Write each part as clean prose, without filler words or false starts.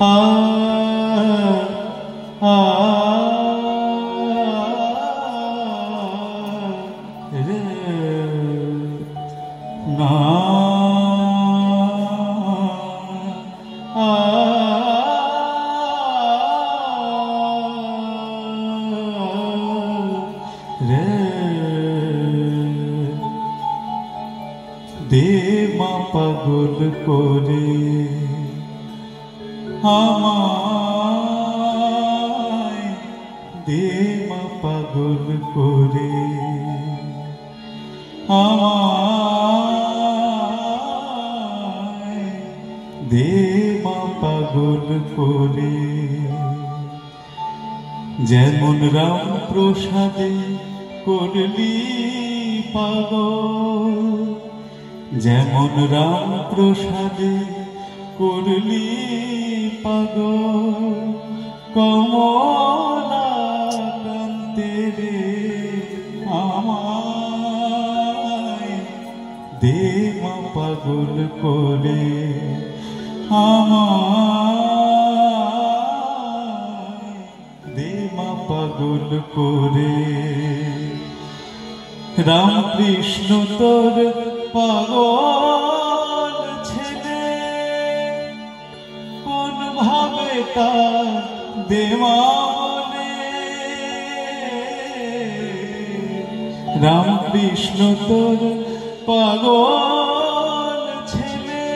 আ আ রে না রে দে মা পাগল করে আমায়, দে মা পাগল করে আমায়, দে মা পাগল করে। যেমন রাম প্রসাদে করলি পাগল, যেমন রাম প্রসাদে করলি পাগল, কমলা কান্তে রে আমায়, দে মা পাগল করে আমায়, দে মা পাগল করে। রামকৃষ্ণ তোর পাগল ছেলে, কোন ভাবে তার দেওয়া বলে। রামকৃষ্ণ তোর পাগল ছেলে,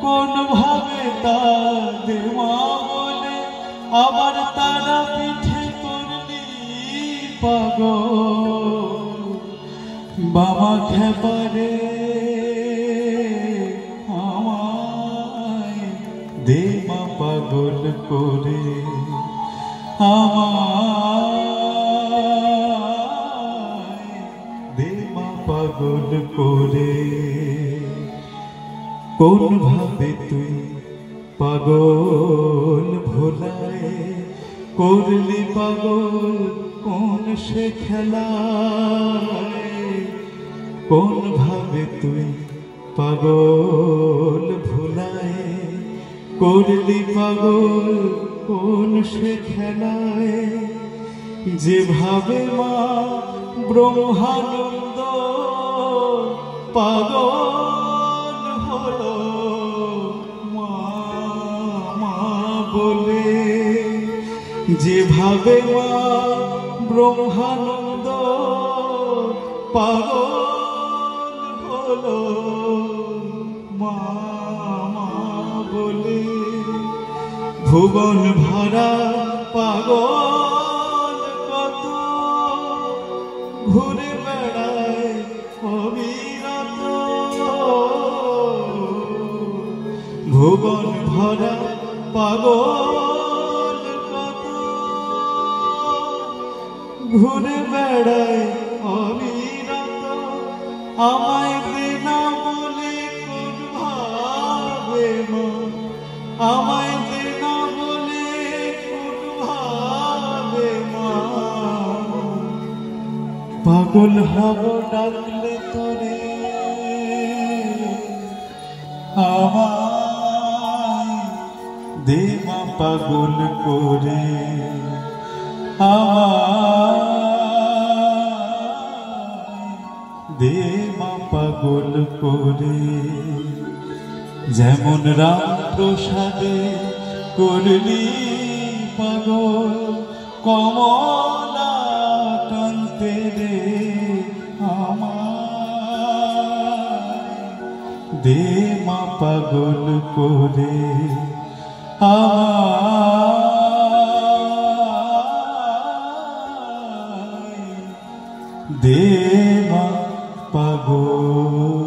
কোন ভাবে তার দেওয়া বলে। আবার তারা পিঠে করলি পাগল, বাবা খেপারে আমায়, দে মা পাগল করে আমায়, দে মা পাগল করে। কোন ভাবে তুই পাগল ভোলায় করলি পাগল, কোন সে খেলায়। কোন ভাবে তুই পাগল ভোলায় করলি পাগল, কোন সে খেলায়। যেভাবে মা ব্রহ্মানন্দ পাগল হলো মা মা বলে, যেভাবে মা ব্রহ্মানন্দ পাগল হলো মা মা বলে। ভুবন ভরা পাগল কত ঘুরে বেড়ায় অবিরত, ভুবন ভরা পাগল কত ঘুরে বেড়ায় অবিরত। আমায় দে না বলে কোন ভাবে মা, আমায় দে না বলে কোন ভাবে মা। পাগল হব ডাকলে তোরে আমায়, দে মা পাগল করে আমায়, দে মা পাগল করে। যেমন রাম প্রসাদে করলি পাগল, কমলা কান্তে রে আমায়, দে মা পাগল করে আমায়, দে মা পাগল